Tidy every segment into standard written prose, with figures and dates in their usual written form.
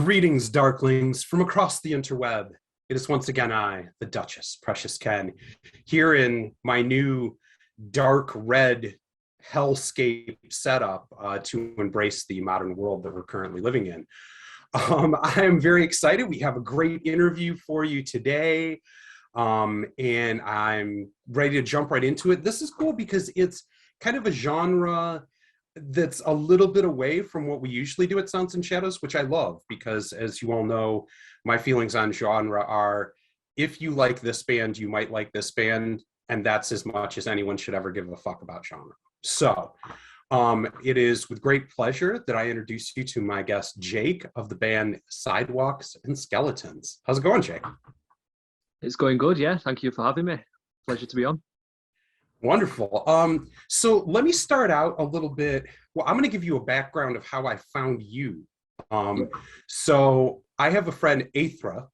Greetings, Darklings, from across the interweb. It is once again I, the Duchess, Precious Ken, here in my new dark red hellscape setup to embrace the modern world that we're currently living in. I am very excited. We have a great interview for you today, and I'm ready to jump right into it. This is cool because it's kind of a genre that's a little bit away from what we usually do at Sounds and Shadows, which I love because, as you all know, my feelings on genre are, if you like this band, you might like this band, and that's as much as anyone should ever give a fuck about genre. So it is with great pleasure that I introduce you to my guest, Jake, of the band Sidewalks and Skeltons. How's it going, Jake? It's going good, yeah. Thank you for having me. Pleasure to be on. Wonderful. So let me start out a little bit. Well, I'm going to give you a background of how I found you. So I have a friend, Aethra,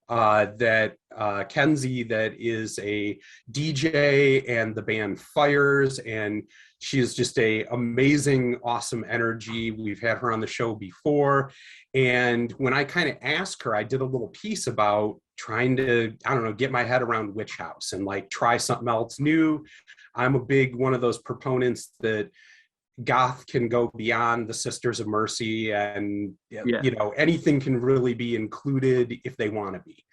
Kenzie, that is a DJ and the band Fires, and she is just a amazing, awesome energy. We've had her on the show before, and when I kind of asked her, I did a little piece about trying to, I don't know, get my head around Witch House and like try something else new. I'm a big one of those proponents that goth can go beyond the Sisters of Mercy, and you know, anything can really be included if they want to be.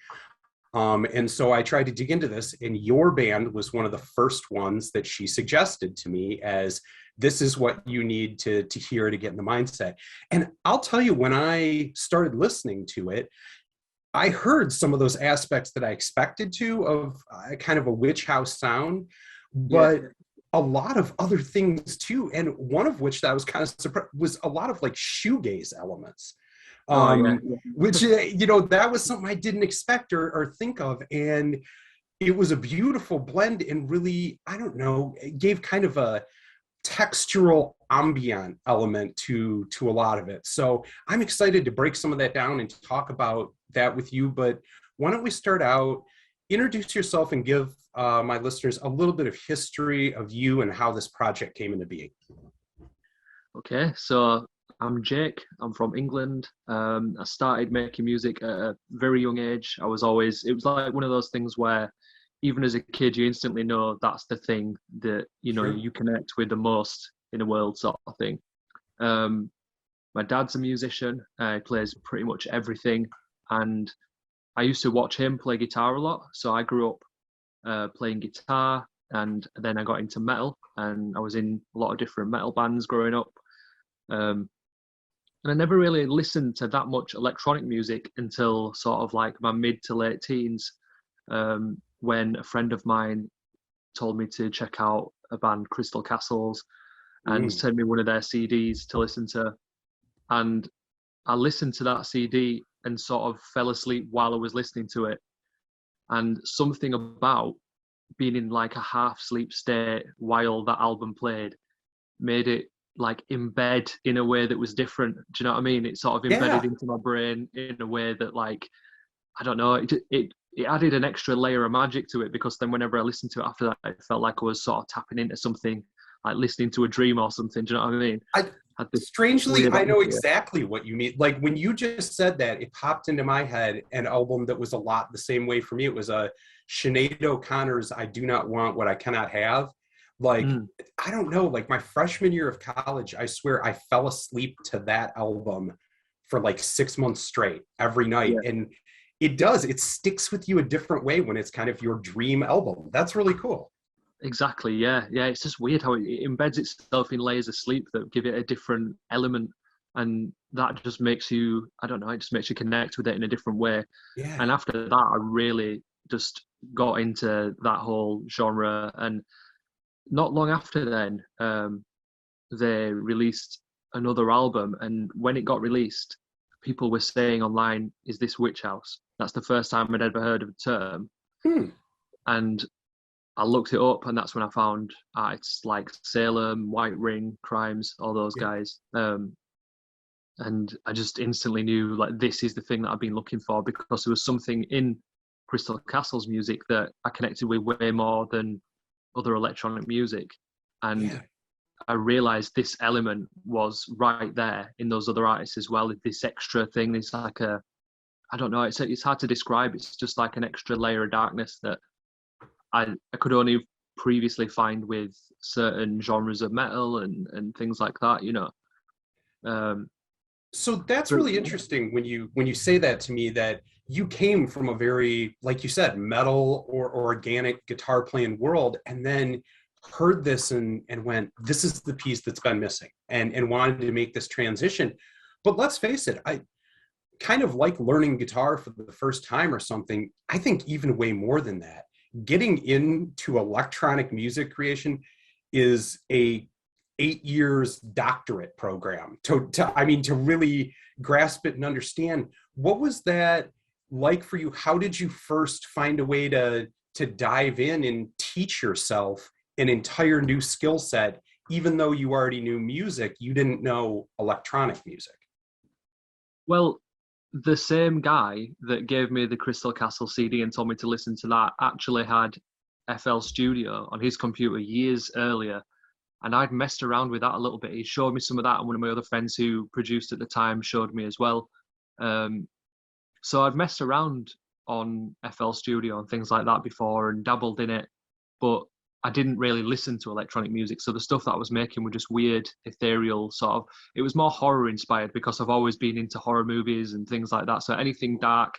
And so I tried to dig into this, and your band was one of the first ones that she suggested to me as, this is what you need to hear to get in the mindset. And I'll tell you, when I started listening to it, I heard some of those aspects that I expected to of kind of a witch house sound, but a lot of other things too. And one of which that I was kind of surprised was a lot of like shoegaze elements, which, you know, that was something I didn't expect or think of. And it was a beautiful blend and really, I don't know, it gave kind of a textural ambient element to a lot of it. So I'm excited to break some of that down and talk about that with you. But why don't we start out, introduce yourself and give my listeners a little bit of history of you and how this project came into being. Okay, so I'm Jake. I'm from England. I started making music at a very young age. It was like one of those things where even as a kid, you instantly know that's the thing that, you know, you connect with the most in the world, sort of thing. My dad's a musician. He plays pretty much everything. And I used to watch him play guitar a lot. So I grew up playing guitar, and then I got into metal, and I was in a lot of different metal bands growing up. And I never really listened to that much electronic music until sort of like my mid to late teens, when a friend of mine told me to check out a band, Crystal Castles, and send me one of their CDs to listen to. And I listened to that CD and sort of fell asleep while I was listening to it. And something about being in like a half sleep state while that album played made it like embed in a way that was different. Do you know what I mean? It sort of embedded into my brain in a way that, like, I don't know, it added an extra layer of magic to it, because then whenever I listened to it after that, it felt like I was sort of tapping into something, like listening to a dream or something. Do you know what I mean? Strangely, I know exactly what you mean. Like when you just said that, it popped into my head an album that was a lot the same way for me. It was a Sinead O'Connor's I Do Not Want What I Cannot Have. Like, I don't know, like my freshman year of college, I swear I fell asleep to that album for like 6 months straight every night. And it sticks with you a different way when it's kind of your dream album. That's really cool. Exactly, yeah. It's just weird how it embeds itself in layers of sleep that give it a different element, and that just makes you, I don't know, it just makes you connect with it in a different way. And after that, I really just got into that whole genre. And not long after then, they released another album, and when it got released, people were saying online, "Is this Witch House?" That's the first time I'd ever heard of the term. And I looked it up, and that's when I found artists like Salem, White Ring, Crimes, all those guys. And I just instantly knew, like, this is the thing that I've been looking for, because there was something in Crystal Castle's music that I connected with way more than other electronic music. And I realized this element was right there in those other artists as well. This extra thing, it's like a I don't know, it's hard to describe. It's just like an extra layer of darkness that I could only previously find with certain genres of metal and things like that, you know. So that's But really interesting when you say that to me, that you came from a very, like you said, metal or organic guitar playing world, and then heard this and went, this is the piece that's been missing, and wanted to make this transition. But let's face it, I kind of like learning guitar for the first time or something. I think even way more than that, getting into electronic music creation is a 8 years doctorate program to really grasp it and understand. What was that like for you? How did you first find a way to dive in and teach yourself an entire new skill set? Even though you already knew music, you didn't know electronic music. well, the same guy that gave me the Crystal Castle CD and told me to listen to that actually had FL Studio on his computer years earlier, and I'd messed around with that a little bit. He showed me some of that, and one of my other friends who produced at the time showed me as well. So I'd messed around on FL Studio and things like that before and dabbled in it, but I didn't really listen to electronic music. So the stuff that I was making were just weird, ethereal sort of. It was more horror inspired because I've always been into horror movies and things like that. So anything dark,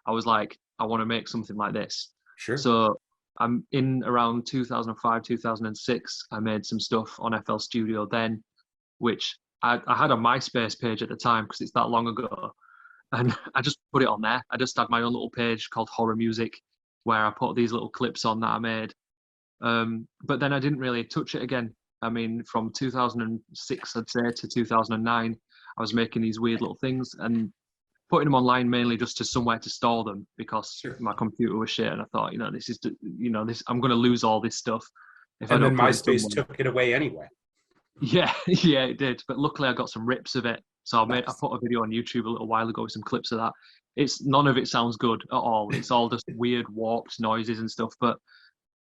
I was like, I want to make something like this. Sure. So I'm in around 2005, 2006, I made some stuff on FL Studio then, which I had a MySpace page at the time because it's that long ago. And I just put it on there. I just had my own little page called Horror Music where I put these little clips on that I made. But then I didn't really touch it again. I mean, from 2006, I'd say, to 2009, I was making these weird little things and putting them online mainly just to somewhere to store them because my computer was shit. And I thought, I'm going to lose all this stuff if I don't. And then MySpace took it away anyway. Yeah, yeah, it did. But luckily, I got some rips of it. So I put a video on YouTube a little while ago with some clips of that. None of it sounds good at all. It's all just weird, warped noises and stuff. But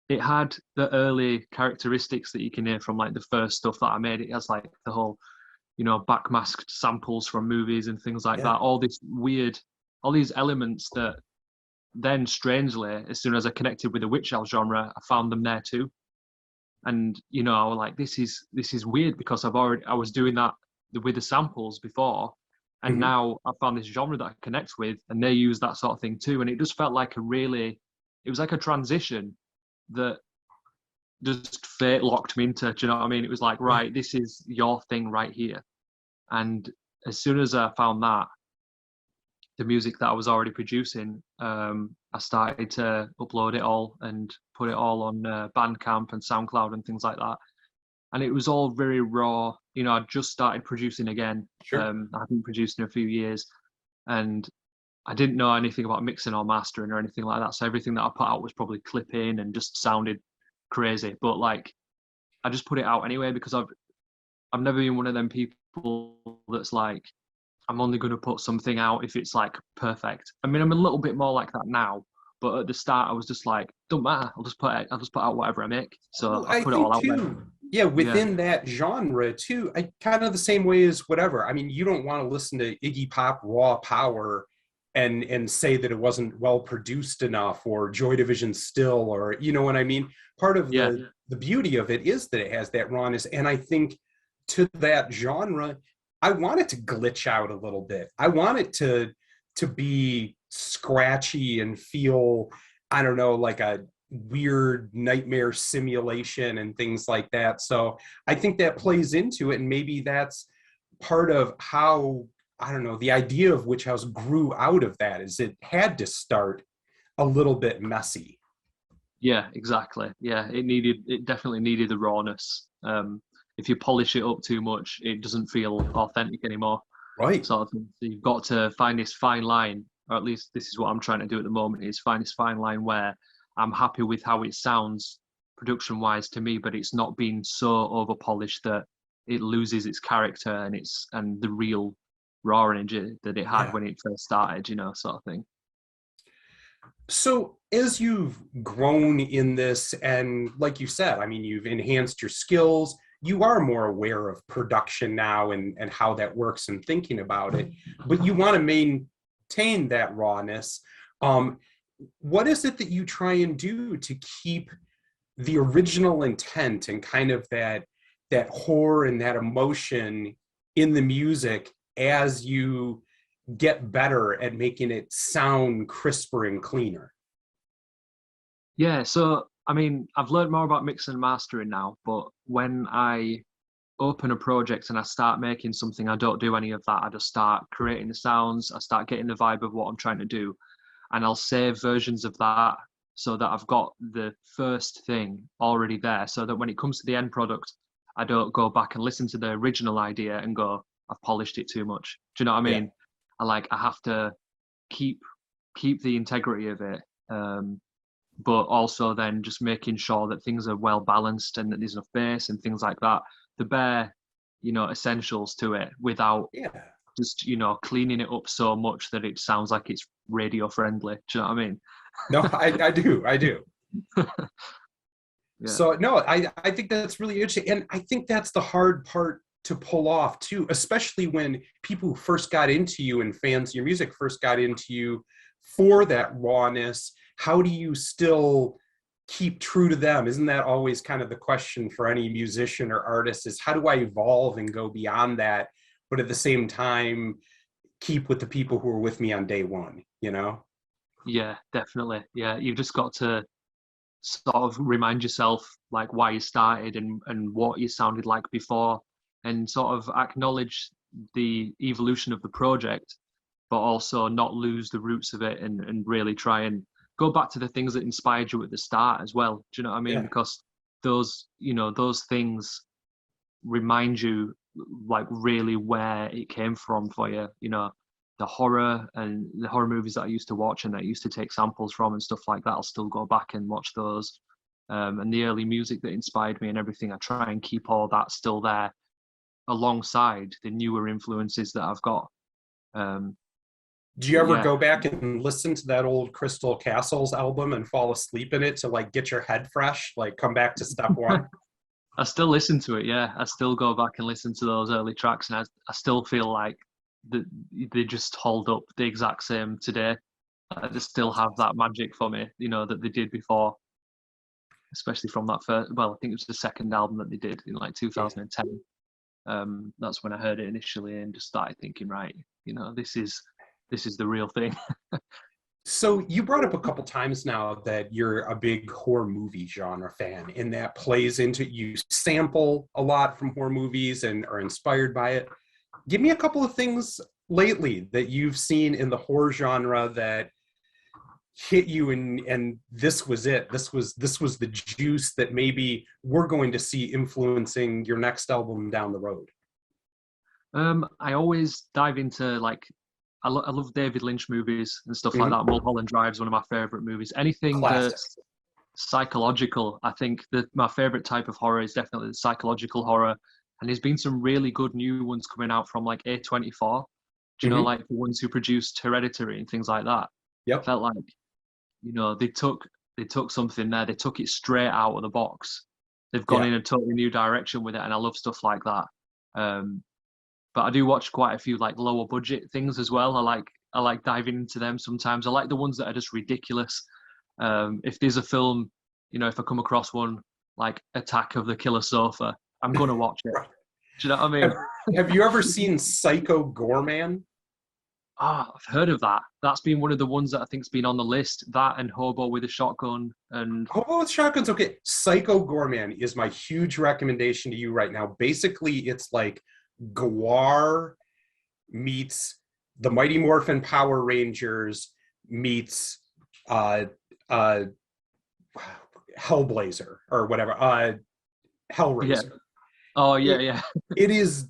it had the early characteristics that you can hear from like the first stuff that I made. It has like the whole, backmasked samples from movies and things like that. All these elements that then strangely, as soon as I connected with the witch house genre, I found them there too. And I was like, this is weird because I was doing that with the samples before, and now I found this genre that I connect with, and they use that sort of thing too. And it just felt like it was like a transition that just fate locked me into. Do you know what I mean? It was like, right, this is your thing right here. And as soon as I found that, the music that I was already producing, I started to upload it all and put it all on Bandcamp and SoundCloud and things like that. And it was all very raw. I just started producing again. Sure. I hadn't produced in a few years, and I didn't know anything about mixing or mastering or anything like that. So everything that I put out was probably clip in and just sounded crazy. But like, I just put it out anyway because I've never been one of them people that's like, I'm only going to put something out if it's like perfect. I mean, I'm a little bit more like that now, but at the start I was just like, don't matter. I'll just put out whatever I make. So I put it all out there. Yeah, within that genre too, I kind of the same way as whatever. I mean, you don't want to listen to Iggy Pop Raw Power and say that it wasn't well produced enough, or Joy Division Still, or you know what I mean? Part of the beauty of it is that it has that rawness. And I think to that genre, I want it to glitch out a little bit. I want it to be scratchy and feel, I don't know, like a weird nightmare simulation and things like that. So I think that plays into it, and maybe that's part of how, I don't know, the idea of Witch House grew out of that, is it had to start a little bit messy. Yeah, exactly. Yeah, it definitely needed the rawness. If you polish it up too much, it doesn't feel authentic anymore. Right. Sort of thing. So you've got to find this fine line, or at least this is what I'm trying to do at the moment, is find this fine line where I'm happy with how it sounds production wise to me, but it's not being so over polished that it loses its character and the real raw energy that it had when it first started, sort of thing. So as you've grown in this, and like you said, I mean, you've enhanced your skills, you are more aware of production now and how that works and thinking about it, but you want to maintain that rawness. What is it that you try and do to keep the original intent and kind of that horror and that emotion in the music as you get better at making it sound crisper and cleaner? Yeah, so I mean, I've learned more about mixing and mastering now, but when I open a project and I start making something, I don't do any of that. I just start creating the sounds, I start getting the vibe of what I'm trying to do, and I'll save versions of that so that I've got the first thing already there, so that when it comes to the end product, I don't go back and listen to the original idea and go, I've polished it too much. Do you know what I mean? Yeah. I have to keep the integrity of it, but also then just making sure that things are well balanced and that there's enough bass and things like that. The bare, essentials to it without just, cleaning it up so much that it sounds like it's radio friendly. Do you know what I mean? No, I do. Yeah. So no, I think that's really interesting. And I think that's the hard part to pull off too, especially when people who first got into you and fans of your music first got into you for that rawness. How do you still keep true to them? Isn't that always kind of the question for any musician or artist, is how do I evolve and go beyond that, but at the same time keep with the people who were with me on day one, Yeah, definitely. Yeah, you've just got to sort of remind yourself like why you started and what you sounded like before, and sort of acknowledge the evolution of the project, but also not lose the roots of it, and really try and go back to the things that inspired you at the start as well. Do you know what I mean? Yeah. Because those things remind you like really where it came from for you. The horror movies that I used to watch and that I used to take samples from and stuff like that, I'll still go back and watch those. And the early music that inspired me and everything, I try and keep all that still there alongside the newer influences that I've got. Do you ever go back and listen to that old Crystal Castles album and fall asleep in it to like get your head fresh, like come back to step one? I still listen to it, yeah. I still go back and listen to those early tracks, and I still feel like they just hold up the exact same today. They still have that magic for me, that they did before, especially from that first, well, I think it was the second album that they did in like 2010. That's when I heard it initially and just started thinking, right, this is the real thing. So you brought up a couple times now that you're a big horror movie genre fan, and that plays into, you sample a lot from horror movies and are inspired by it. Give me a couple of things lately that you've seen in the horror genre that hit you and this was it. This was the juice that maybe we're going to see influencing your next album down the road. I always dive into I love David Lynch movies and stuff like that. Mulholland Drive is one of my favorite movies. Anything that's psychological, I think that my favorite type of horror is definitely the psychological horror. And there's been some really good new ones coming out from like A24. Do you know, like the ones who produced Hereditary and things like that? Yep. I felt like, they took something there. They took it straight out of the box. They've gone in a totally new direction with it, and I love stuff like that. But I do watch quite a few like lower budget things as well. I like diving into them sometimes. I like the ones that are just ridiculous. If there's a film, if I come across one like Attack of the Killer Sofa, I'm gonna watch it. Do you know what I mean? Have you ever seen Psycho Goreman? I've heard of that. That's been one of the ones that I think's been on the list. That and Hobo with a Shotgun and Hobo with Shotgun's okay. Psycho Goreman is my huge recommendation to you right now. Basically, it's like Gwar meets the Mighty Morphin Power Rangers meets Hellblazer or whatever, Hellraiser. Yeah. Oh yeah. It is,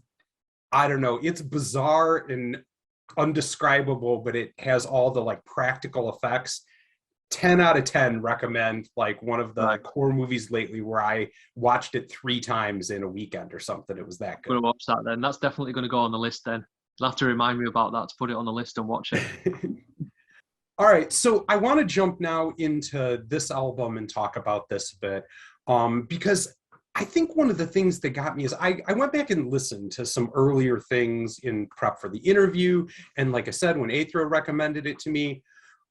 I don't know, it's bizarre and undescribable, but it has all the like practical effects. 10 out of 10 recommend, like one of the horror movies lately where I watched it 3 times in a weekend or something. It was that good. I'm gonna watch that then. That's definitely gonna go on the list then. You'll have to remind me about that to put it on the list and watch it. All right, so I want to jump now into this album and talk about this a bit, because I think one of the things that got me is I went back and listened to some earlier things in prep for the interview. And like I said, when Aethra recommended it to me,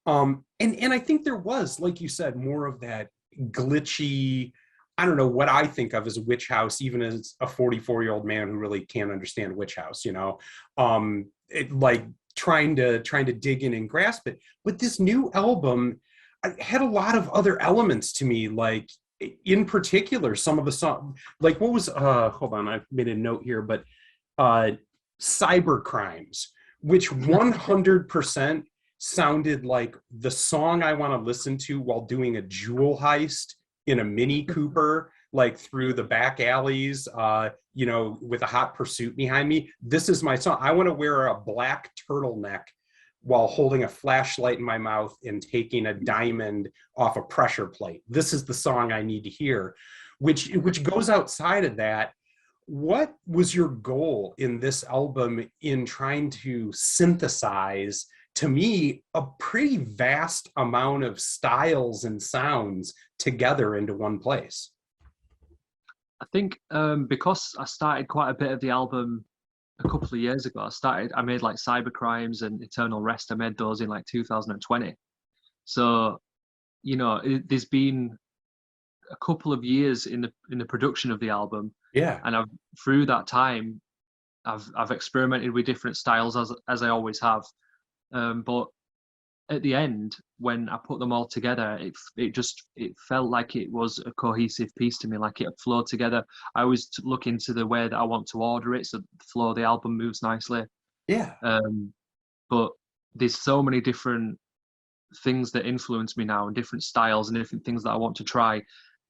and I think there was, like you said, more of that glitchy, I don't know what I think of as a witch house, even as a 44-year-old man who really can't understand witch house, you know, like trying to dig in and grasp it. But this new album had a lot of other elements to me, like in particular, some of the songs, like what was, hold on, I made a note here, but cyber crimes, which 100% sounded like the song I want to listen to while doing a jewel heist in a Mini Cooper, like through the back alleys, you know, with a hot pursuit behind me. This is my song. I want to wear a black turtleneck while holding a flashlight in my mouth and taking a diamond off a pressure plate. This is the song I need to hear, which goes outside of that. What was your goal in this album in trying to synthesize, to me, a pretty vast amount of styles and sounds together into one place? I think because I started quite a bit of the album a couple of years ago. I made like Cybercrimes and Eternal Rest. I made those in like 2020. So, you know, there's been a couple of years in the production of the album. Yeah. And through that time, I've experimented with different styles as I always have. But at the end, when I put them all together, it felt like it was a cohesive piece to me, like it flowed together. I always look into the way that I want to order it, so the flow of the album moves nicely. Yeah. But there's so many different things that influence me now, and different styles and different things that I want to try,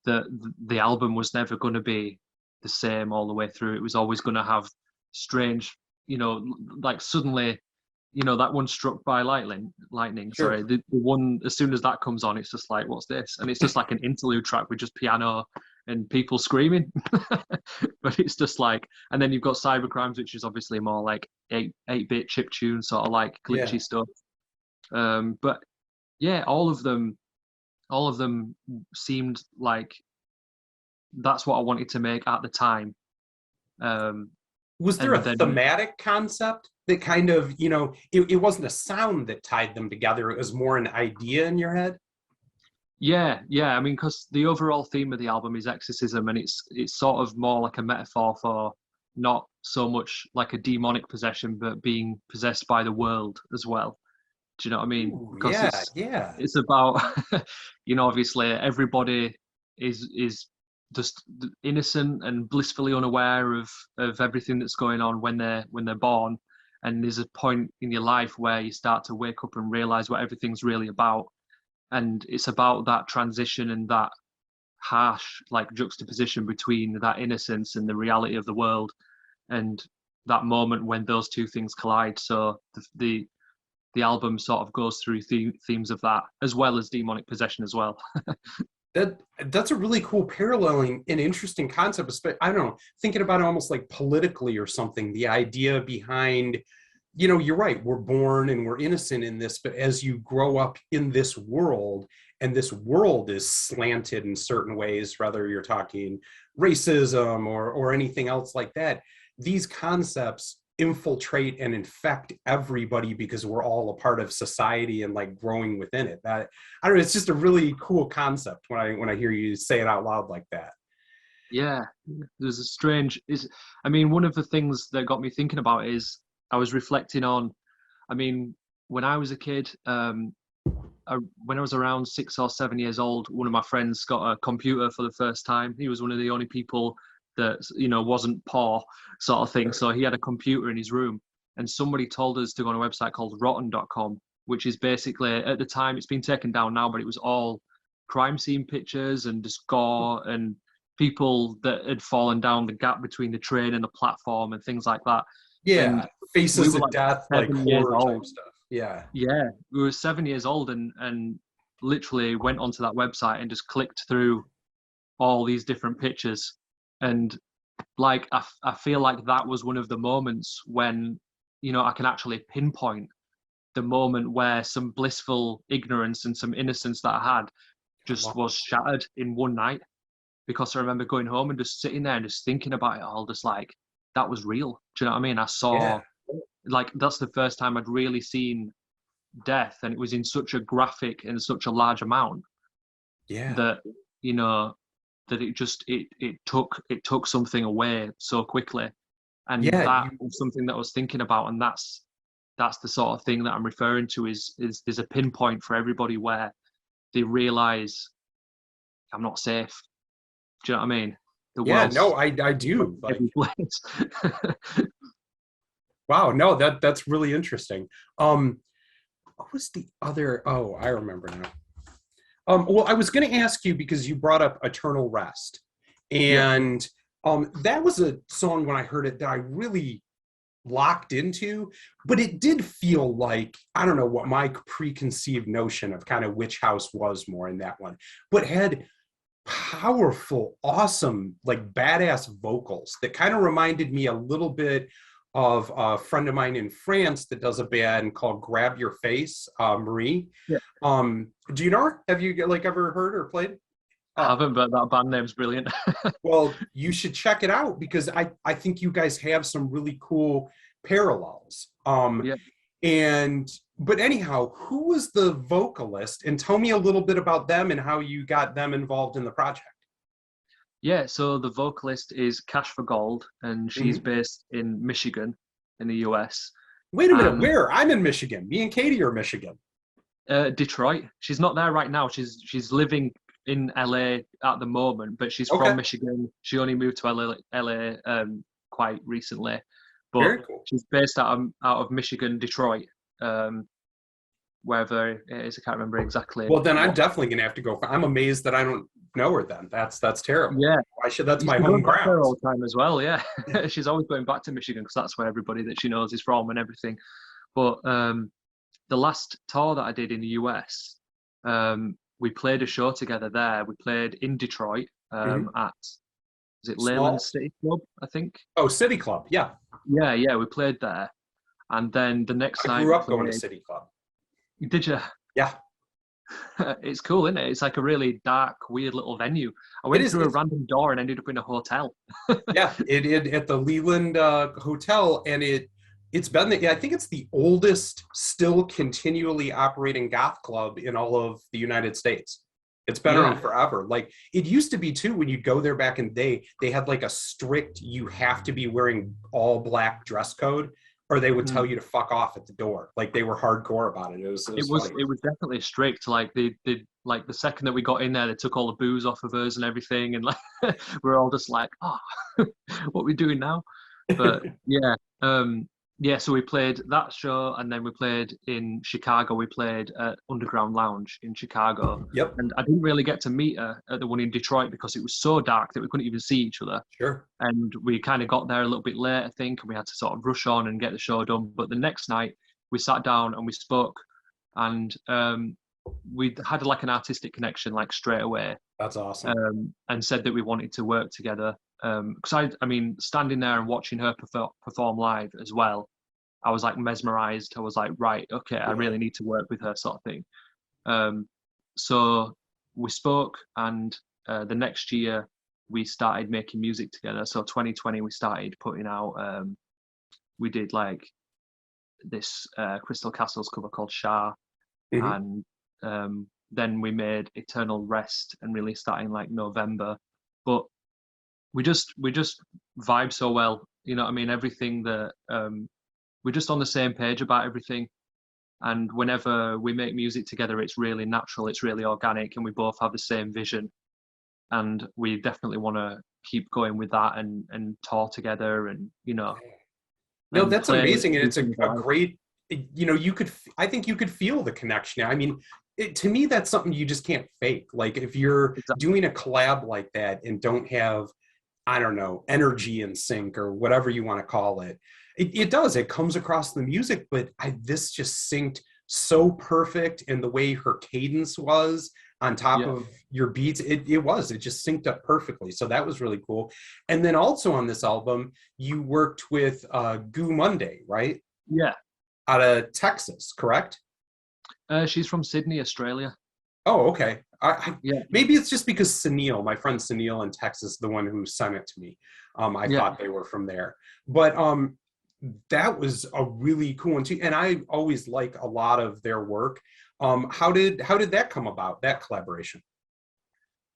that the album was never going to be the same all the way through. It was always going to have strange, you know, like suddenly, you know, that one Struck by Lightning, Sure. sorry, the one, as soon as that comes on, it's just like, what's this? And it's just like an interlude track with just piano and people screaming. But it's just like, and then you've got Cybercrimes, which is obviously more like 8-bit chiptune, sort of like glitchy stuff. But yeah, all of them seemed like that's what I wanted to make at the time. Was there a thematic concept that kind of, you know, it wasn't a sound that tied them together, it was more an idea in your head? Yeah. I mean, because the overall theme of the album is exorcism, and it's sort of more like a metaphor for not so much like a demonic possession, but being possessed by the world as well. Do you know what I mean? Ooh, Because yeah. it's about, you know, obviously everybody is just innocent and blissfully unaware of everything that's going on when they're born. And there's a point in your life where you start to wake up and realize what everything's really about. And it's about that transition and that harsh like juxtaposition between that innocence and the reality of the world, and that moment when those two things collide. So the album sort of goes through themes of that, as well as demonic possession as well. That's a really cool paralleling and interesting concept. I don't know, thinking about it almost like politically or something, the idea behind, you know, you're right, we're born and we're innocent in this, but as you grow up in this world, and this world is slanted in certain ways, whether you're talking racism or anything else like that, these concepts infiltrate and infect everybody because we're all a part of society and like growing within it. That, I don't know, it's just a really cool concept when I hear you say it out loud like that. Yeah, there's a strange I mean, one of the things that got me thinking about is I was reflecting on, I mean, when I was a kid, when I was around 6 or 7 years old, one of my friends got a computer for the first time. He was one of the only people that, you know, wasn't poor, sort of thing. So he had a computer in his room, and somebody told us to go on a website called rotten.com, which is basically, at the time, it's been taken down now, but it was all crime scene pictures and just gore and people that had fallen down the gap between the train and the platform and things like that. Yeah, and faces of death, like horror type stuff. Yeah, we were 7 years old and literally went onto that website and just clicked through all these different pictures. And like I feel like that was one of the moments when, you know, I can actually pinpoint the moment where some blissful ignorance and some innocence that I had just was shattered in one night, because I remember going home and just sitting there and just thinking about it all, just like, that was real. Do you know what I mean? I saw, like, that's the first time I'd really seen death, and it was in such a graphic and such a large amount that, you know, that it took something away so quickly. And that was something that I was thinking about, and that's the sort of thing that I'm referring to is there's a pinpoint for everybody where they realize I'm not safe. Do you know what I mean? I do. Like, wow, no, that's really interesting. What was the other? Oh, I remember now. Well, I was going to ask you because you brought up Eternal Rest, and that was a song when I heard it that I really locked into, but it did feel like, I don't know what my preconceived notion of kind of Witch House was more in that one, but had powerful, awesome, like badass vocals that kind of reminded me a little bit of a friend of mine in France that does a band called Grab Your Face, Marie. Do you know her? Have you like ever heard or played? I haven't, but that band name's brilliant. Well, you should check it out because I think you guys have some really cool parallels. But anyhow, who was the vocalist? And tell me a little bit about them and how you got them involved in the project. Yeah, so the vocalist is Cash for Gold, and she's based in Michigan, in the US. Wait a minute, where? I'm in Michigan. Me and Katie are Michigan. Detroit. She's not there right now. She's living in LA at the moment, but she's from Michigan. She only moved to LA quite recently. But very cool. She's based out of Michigan, Detroit. Wherever it is, I can't remember exactly. Well, then I'm definitely gonna have to go. I'm amazed that I don't know her. Then that's terrible. Yeah, why should? That's my home ground all the time as well. Yeah, she's always going back to Michigan because that's where everybody that she knows is from and everything. But the last tour that I did in the US, we played a show together there. We played in Detroit at Leland City Club, I think. Oh, City Club, yeah. Yeah, we played there, and then the next night I grew up going to City Club. Did you? Yeah. It's cool, isn't it? It's like a really dark, weird little venue. I went through a random door and ended up in a hotel. Yeah, it at the Leland Hotel, and it's been I think it's the oldest still continually operating goth club in all of the United States. It's been around forever. Like it used to be too when you'd go there back in the day, they had like a strict, you have to be wearing all black dress code, or they would tell you to fuck off at the door. Like they were hardcore about it. It was definitely strict. Like they like the second that we got in there, they took all the booze off of us and everything, and like we're all just like, oh, what are we doing now? But yeah, so we played that show, and then we played in Chicago. We played at Underground Lounge in Chicago. Yep. And I didn't really get to meet her at the one in Detroit because it was so dark that we couldn't even see each other. Sure. And we kind of got there a little bit late, I think, and we had to sort of rush on and get the show done. But the next night, we sat down and we spoke, and we had like an artistic connection like straight away. That's awesome. And said that we wanted to work together. Because I mean, standing there and watching her perform live as well, I was like mesmerized. I was like, right, okay, I really need to work with her, sort of thing. So we spoke, and the next year we started making music together. So 2020 we started putting out. We did like this Crystal Castles cover called Shah, and then we made Eternal Rest and released that in like November. But we just vibe so well, you know what I mean? Everything that we're just on the same page about everything, and whenever we make music together, it's really natural, it's really organic, and we both have the same vision, and we definitely want to keep going with that and tour together, and you know. No, that's amazing, and it's a great, you know, I think you could feel the connection. I mean, to me, that's something you just can't fake. Like if you're doing a collab like that and don't have, I don't know, energy in sync or whatever you want to call it, it comes across the music, but this just synced so perfect, and the way her cadence was on top of your beats, it just synced up perfectly. So that was really cool. And then also on this album, you worked with Goo Monday, right? Yeah. Out of Texas, correct? She's from Sydney, Australia. Oh, okay. Yeah, Maybe it's just because Sunil, my friend Sunil in Texas, the one who sent it to me. I yeah. thought they were from there, but that was a really cool one too. And I always like a lot of their work. How did that come about? That collaboration?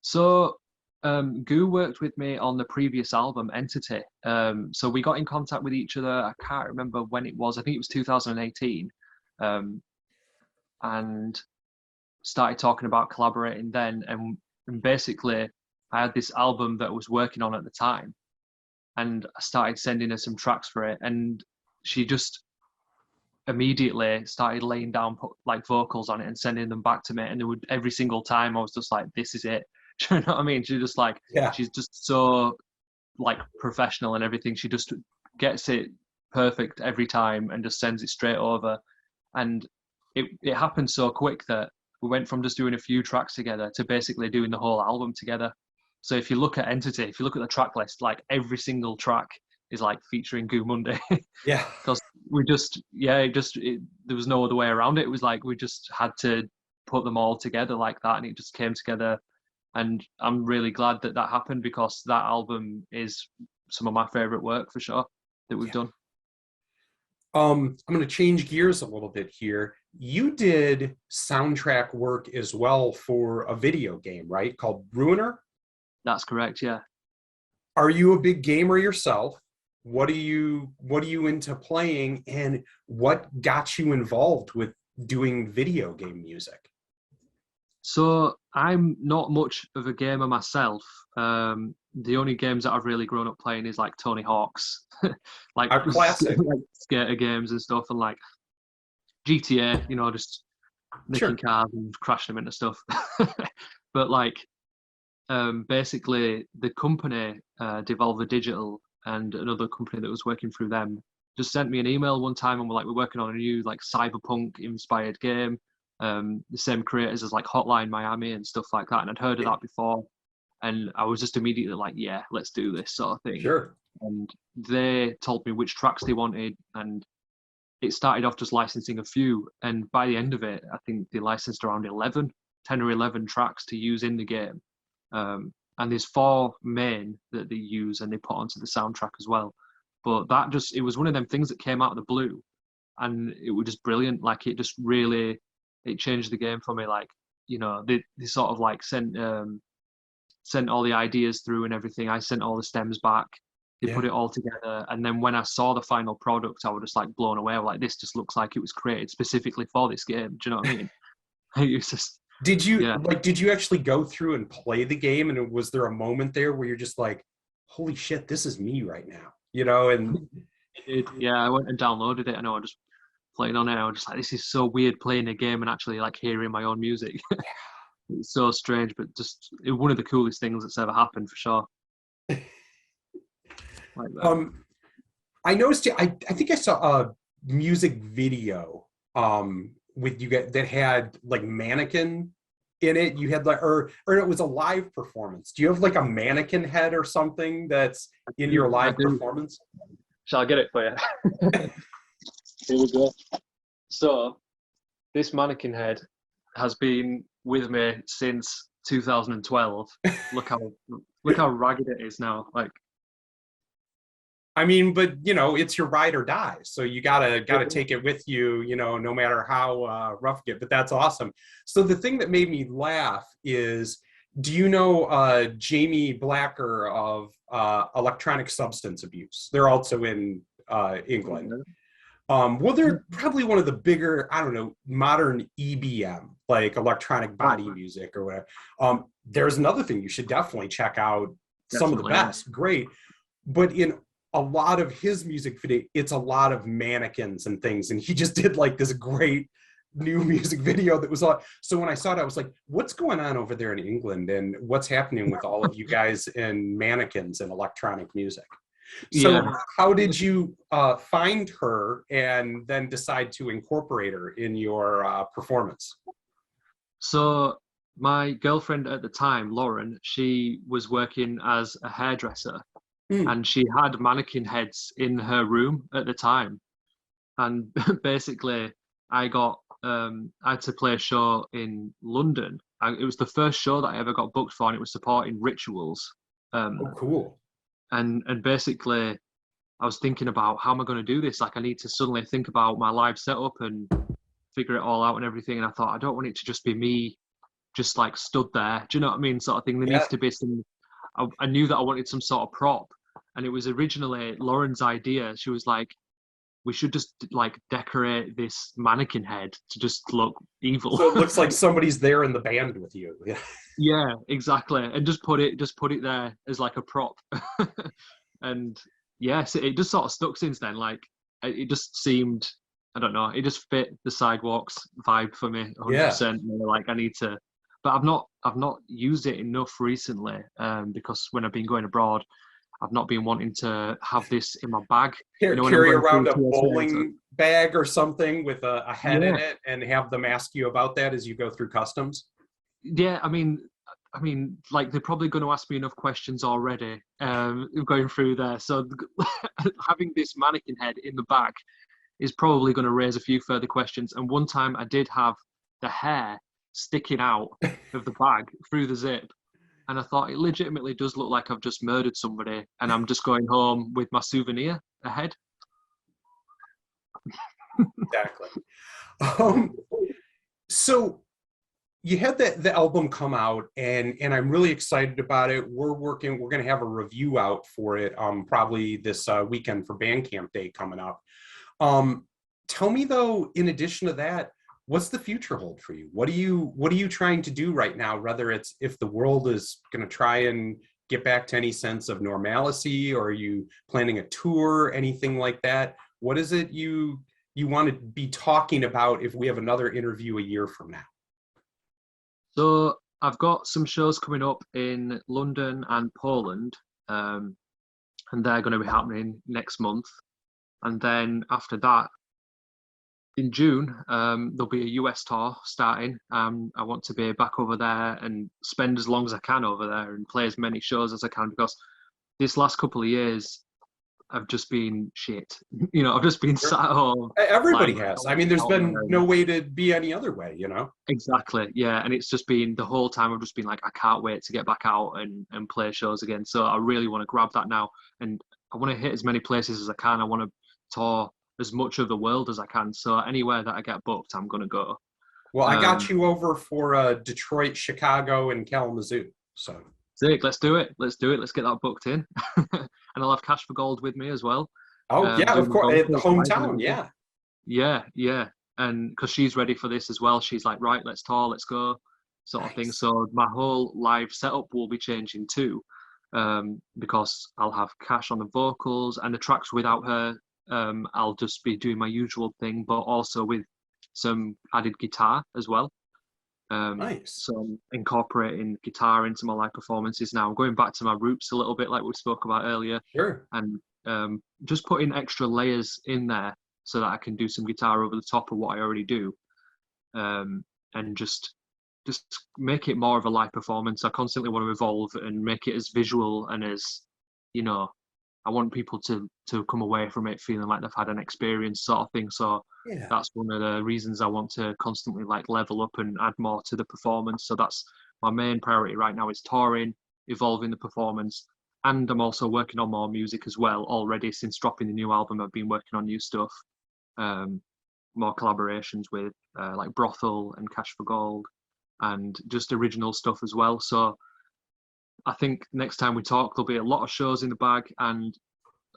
So Goo worked with me on the previous album, Entity. So we got in contact with each other. I can't remember when it was. I think it was 2018, and started talking about collaborating then. And basically, I had this album that I was working on at the time, and I started sending her some tracks for it, and she just immediately started laying down like vocals on it and sending them back to me. And it would every single time I was just like, "This is it." Do you know what I mean? She just like Yeah. she's just so like professional and everything. She just gets it perfect every time and just sends it straight over. And it happened so quick that we went from just doing a few tracks together to basically doing the whole album together. So if you look at Entity, if you look at the track list, like every single track is like featuring Goo Monday. Yeah. Because there was no other way around it. It was like we just had to put them all together like that, and it just came together. And I'm really glad that that happened, because that album is some of my favorite work for sure that we've done. I'm going to change gears a little bit here. You did soundtrack work as well for a video game, right? Called Ruiner? That's correct, yeah. Are you a big gamer yourself? What are you into playing, and what got you involved with doing video game music? So I'm not much of a gamer myself. The only games that I've really grown up playing is like Tony Hawk's, like, A classic. like skater games and stuff, and like GTA, just making Sure. cars and crashing them into stuff. But like, basically, the company, Devolver Digital, and another company that was working through them, just sent me an email one time, and we're working on a new like cyberpunk inspired game. The same creators as like Hotline Miami and stuff like that, and I'd heard of that before, and I was just immediately like, yeah, let's do this sort of thing. Sure. And they told me which tracks they wanted, and it started off just licensing a few, and by the end of it, I think they licensed around 10 or 11 tracks to use in the game. And there's 4 main that they use and they put onto the soundtrack as well. But it was one of them things that came out of the blue, and it was just brilliant. Like, it just really, it changed the game for me. Like, they sort of like sent all the ideas through and everything. I sent all the stems back. They put it all together, and then when I saw the final product, I was just like blown away. I was like, this just looks like it was created specifically for this game. Do you know what I mean? It was just. Did you actually go through and play the game, and was there a moment there where you're just like, holy shit, this is me right now, and I went and downloaded it, and I was just playing on it. I was just like, this is so weird, playing a game and actually like hearing my own music. It's so strange, but just one of the coolest things that's ever happened for sure. Like that. I noticed I think I saw a music video with you guys that had like Mannequin in it. You had like, or it was a live performance. Do you have like a Mannequin Head or something that's in your live performance? Shall I get it for you? Here we go. So this Mannequin Head has been with me since 2012. Look how ragged it is now. Like, I mean, but it's your ride or die, so you gotta take it with you, no matter how rough it gets. But that's awesome. So the thing that made me laugh is, do you know Jamie Blacker of Electronic Substance Abuse? They're also in England. Well, they're probably one of the bigger, I don't know, modern EBM, like electronic body music or whatever. There's another thing you should definitely check out. Some of the best, great. But in a lot of his music video, it's a lot of mannequins and things. And he just did like this great new music video that was on. So when I saw it, I was like, what's going on over there in England, and what's happening with all of you guys and mannequins and electronic music? So how did you find her and then decide to incorporate her in your performance? So my girlfriend at the time, Lauren, she was working as a hairdresser, and she had mannequin heads in her room at the time. And basically, I got I had to play a show in London. It was the first show that I ever got booked for, and it was supporting Rituals. Oh, cool. And basically, I was thinking about how am I going to do this? Like, I need to suddenly think about my live setup and figure it all out and everything. And I thought, I don't want it to just be me, just like stood there. Do you know what I mean? Sort of thing. There Yeah. needs to be some. I knew that I wanted some sort of prop, and it was originally Lauren's idea. She was like, we should just like decorate this mannequin head to just look evil. So it looks like somebody's there in the band with you. Yeah. Yeah, exactly. And just put it there as like a prop. And yes, it just sort of stuck since then. Like it just seemed, I don't know, it just fit the Sidewalks vibe for me 100%. Like I need to, but I've not used it enough recently, because when I've been going abroad, I've not been wanting to have this in my bag. Carry around a bowling bag or something with a head in it and have them ask you about that as you go through customs. Yeah, I mean, like they're probably going to ask me enough questions already, going through there. So having this mannequin head in the bag is probably going to raise a few further questions. And one time I did have the hair sticking out of the bag through the zip. And I thought it legitimately does look like I've just murdered somebody and I'm just going home with my souvenir ahead. Exactly. So you had the album come out and I'm really excited about it. We're going to have a review out for it probably this weekend for Bandcamp Day coming up. Tell me though, in addition to that, what's the future hold for you? What are you trying to do right now? Whether it's if the world is going to try and get back to any sense of normalcy, or are you planning a tour, anything like that? What is it you want to be talking about if we have another interview a year from now? So I've got some shows coming up in London and Poland, and they're going to be happening next month. And then after that, in June, there'll be a US tour starting. I want to be back over there and spend as long as I can over there and play as many shows as I can, because this last couple of years, I've just been shit. I've just been sat at home. Everybody has. I mean, there's been no way to be any other way, Exactly, yeah. And it's just been the whole time I've just been like, I can't wait to get back out and play shows again. So I really want to grab that now. And I want to hit as many places as I can. I want to tour as much of the world as I can. So anywhere that I get booked, I'm going to go. Well, I got you over for Detroit, Chicago, and Kalamazoo. So sick, let's do it. Let's get that booked in. And I'll have Cash for Gold with me as well. Oh, yeah, of course. The hometown, yeah. Yeah. And because she's ready for this as well. She's like, right, let's tour, let's go, sort of thing. So my whole live setup will be changing too, because I'll have Cash on the vocals and the tracks without her. I'll just be doing my usual thing, but also with some added guitar as well. Nice. So I'm incorporating guitar into my live performances now. I'm going back to my roots a little bit, like we spoke about earlier. Sure. And just putting extra layers in there so that I can do some guitar over the top of what I already do, and just make it more of a live performance. I constantly want to evolve and make it as visual and as, I want people to come away from it feeling like they've had an experience, sort of thing. So that's one of the reasons I want to constantly like level up and add more to the performance. So that's my main priority right now, is touring, evolving the performance. And I'm also working on more music as well already. Since dropping the new album, I've been working on new stuff, more collaborations with like Brothel and Cash for Gold, and just original stuff as well. So I think next time we talk, there'll be a lot of shows in the bag and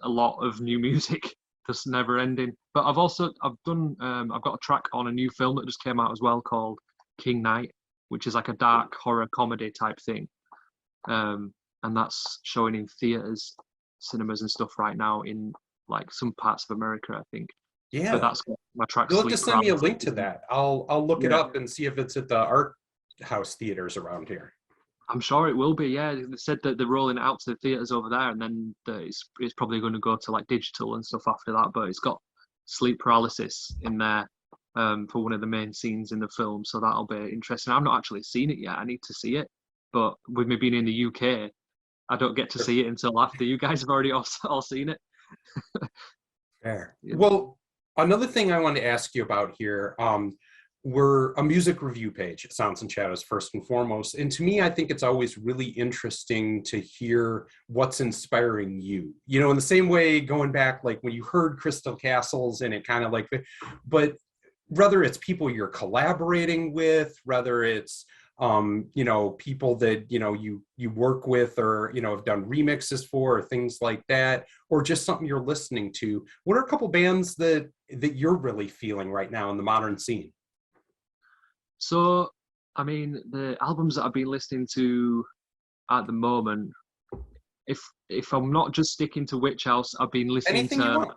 a lot of new music, just never ending. But I've got a track on a new film that just came out as well called King Knight, which is like a dark horror comedy type thing. And that's showing in theaters, cinemas and stuff right now in like some parts of America, I think. Yeah. But that's my track. You'll have to send me a link to that. I'll look it up and see if it's at the art house theaters around here. I'm sure it will be, yeah. They said that they're rolling it out to the theatres over there, and then it's probably going to go to like digital and stuff after that. But it's got sleep paralysis in there for one of the main scenes in the film, so that'll be interesting. I've not actually seen it yet. I need to see it, but with me being in the UK, I don't get to see it until after you guys have already all seen it. Fair. Yeah. Well, another thing I wanted to ask you about here. we're a music review page at Sounds and Shadows first and foremost. And to me, I think it's always really interesting to hear what's inspiring you. You know, in the same way, going back, like when you heard Crystal Castles and it kind of like, but whether it's people you're collaborating with, whether it's you know, people that, you know, you work with or, you know, have done remixes for or things like that, or just something you're listening to. What are a couple bands that you're really feeling right now in the modern scene? So, I mean, the albums that I've been listening to at the moment, if I'm not just sticking to Witch House, I've been listening Anything you to want.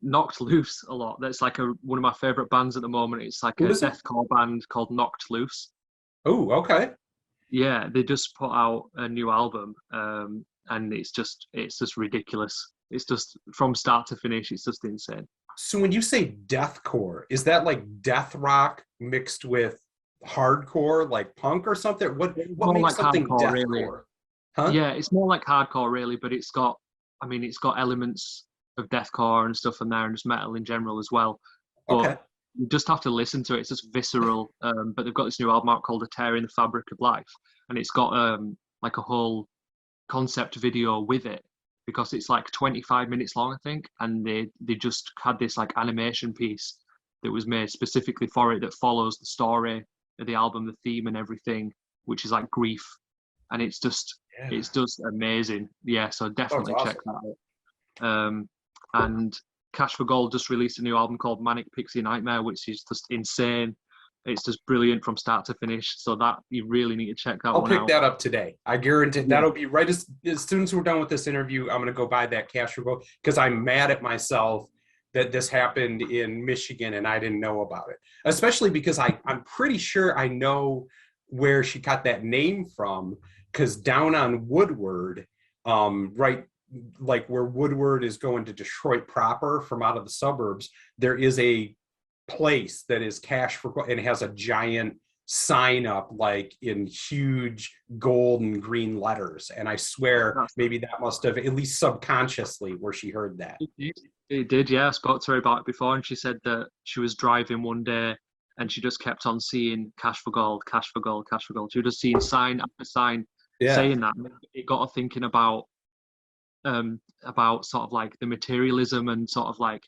Knocked Loose a lot. That's like one of my favorite bands at the moment. It's like a deathcore band called Knocked Loose. Oh, okay. Yeah, they just put out a new album, and it's just ridiculous. It's just from start to finish, it's just insane. So when you say deathcore, is that like death rock mixed with hardcore, like punk or something? What makes like something hardcore, deathcore? really. Huh? Yeah, it's more like hardcore, really, but it's got elements of deathcore and stuff in there, and just metal in general as well. But Okay. you just have to listen to it. It's just visceral. But they've got this new album out called "A Tear in the Fabric of Life," and it's got like a whole concept video with it, because it's like 25 minutes long, I think, and they just had this like animation piece that was made specifically for it that follows the story of the album, the theme and everything, which is like grief, and it's just amazing. Yeah, so definitely check that out. And Cash for Gold just released a new album called Manic Pixie Nightmare, which is just insane. It's just brilliant from start to finish. So that you really need to check that one out. I'll pick that up today. I guarantee that'll be right as soon as we're done with this interview. I'm going to go buy that Cash for Gold because I'm mad at myself that this happened in Michigan and I didn't know about it. Especially because I'm pretty sure I know where she got that name from, because down on Woodward, right, like where Woodward is going to Detroit proper from out of the suburbs, there is a place that is Cash for Gold and has a giant sign up like in huge gold and green letters. And I swear maybe that must have, at least subconsciously, where she heard that. It did, yeah. I spoke to her about it before, and she said that she was driving one day and she just kept on seeing Cash for Gold, Cash for Gold, Cash for Gold. She was just seeing sign after sign saying that. It got her thinking about sort of like the materialism and sort of like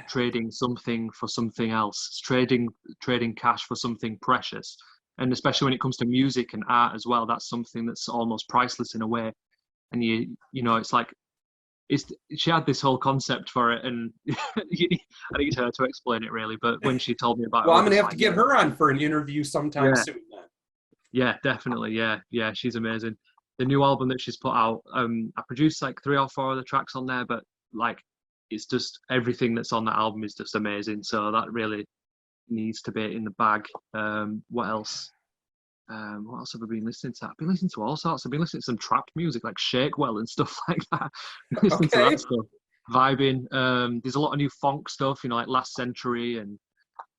trading something for something else, trading cash for something precious. And especially when it comes to music and art as well, that's something that's almost priceless in a way. And you know, it's like, she had this whole concept for it, and I need her to explain it really. But when she told me about it, I'm gonna have to get her on for an interview sometime soon. Then. Yeah, definitely. Yeah, she's amazing. The new album that she's put out, I produced like 3 or 4 of the tracks on there, but like it's just everything that's on that album is just amazing. So that really needs to be in the bag. What else? What else have I been listening to? I've been listening to all sorts. I've been listening to some trap music like Shakewell and stuff like that. Listening to that stuff, vibing. There's a lot of new funk stuff, you know, like Last Century and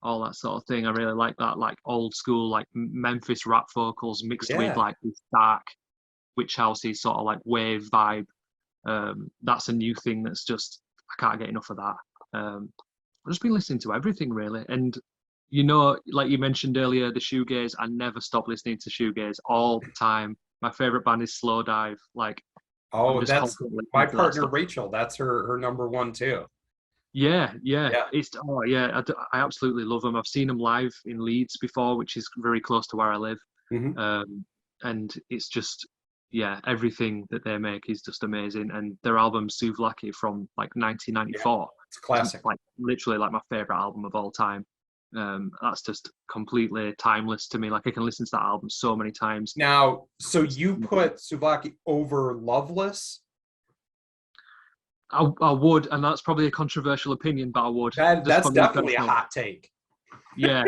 all that sort of thing. I really like that, like old school, like Memphis rap vocals mixed with like this dark Witch Housey sort of like wave vibe. That's a new thing that's just, I can't get enough of that. I've just been listening to everything really. And you know, like you mentioned earlier, the shoegaze, I never stop listening to shoegaze all the time. My favorite band is Slow Dive. Like, that's my partner Rachel. That's her number one too. Yeah. I absolutely love them. I've seen them live in Leeds before, which is very close to where I live. And it's just, everything that they make is just amazing. And their album Souvlaki from like 1994, it's a classic. Like literally like my favorite album of all time. That's just completely timeless to me. Like I can listen to that album so many times. Now, so you put Souvlaki over Loveless? I would, and that's probably a controversial opinion, but I would. That's definitely a hot take. Yeah.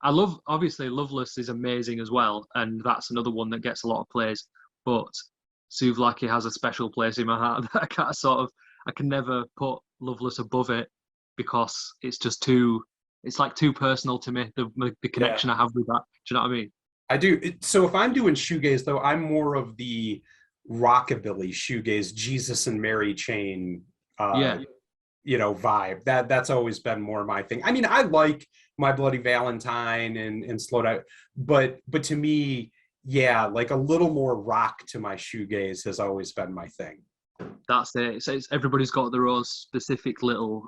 Obviously Loveless is amazing as well, and that's another one that gets a lot of plays. But Souvlaki has a special place in my heart that I can never put Loveless above it, because it's just it's like too personal to me, the connection I have with that. Do you know what I mean? I do. So if I'm doing shoegaze, though, I'm more of the rockabilly shoegaze, Jesus and Mary Chain vibe. That's always been more my thing. I mean, I like My Bloody Valentine and Slow Down, but to me, yeah, like a little more rock to my shoegaze has always been my thing. That's it. So everybody's got their own specific little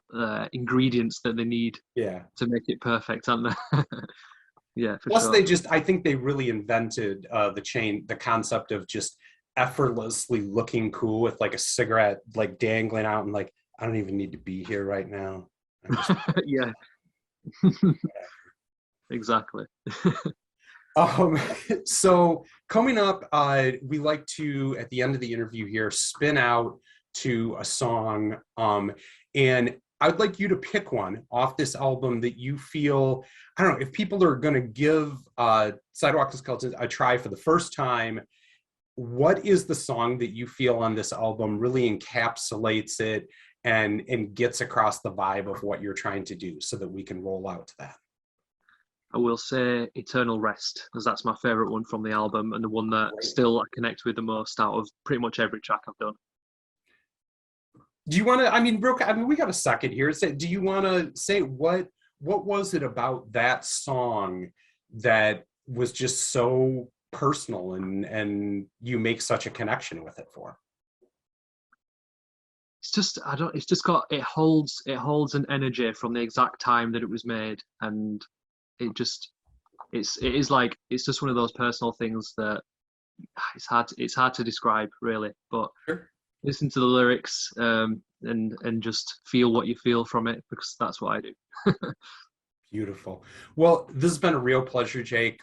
ingredients that they need Yeah. to make it perfect, haven't they? Yeah, for Plus, sure. I think they really invented the concept of just effortlessly looking cool with like a cigarette like dangling out and like, I don't even need to be here right now. I'm just Yeah, exactly. Um, so coming up, we like to, at the end of the interview here, spin out to a song. And I'd like you to pick one off this album that you feel, I don't know, if people are going to give Sidewalks and Skeltons a try for the first time, what is the song that you feel on this album really encapsulates it and gets across the vibe of what you're trying to do so that we can roll out to that? I will say Eternal Rest, as that's my favourite one from the album and the one that Great. still I connect with the most out of pretty much every track I've done. Do you want to, I mean, Brooke, I mean, we got a second here. Do you want to say what was it about that song that was just so personal and you make such a connection with it for? It's just it's just got it holds an energy from the exact time that it was made, and it just it is like it's just one of those personal things that it's hard to describe really, but Sure. listen to the lyrics and just feel what you feel from it, because that's what I do. Beautiful. Well, this has been a real pleasure, Jake.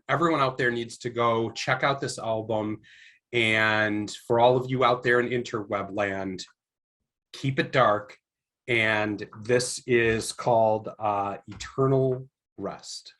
Everyone out there needs to go check out this album. And for all of you out there in interweb land, keep it dark. And this is called Eternal Rest.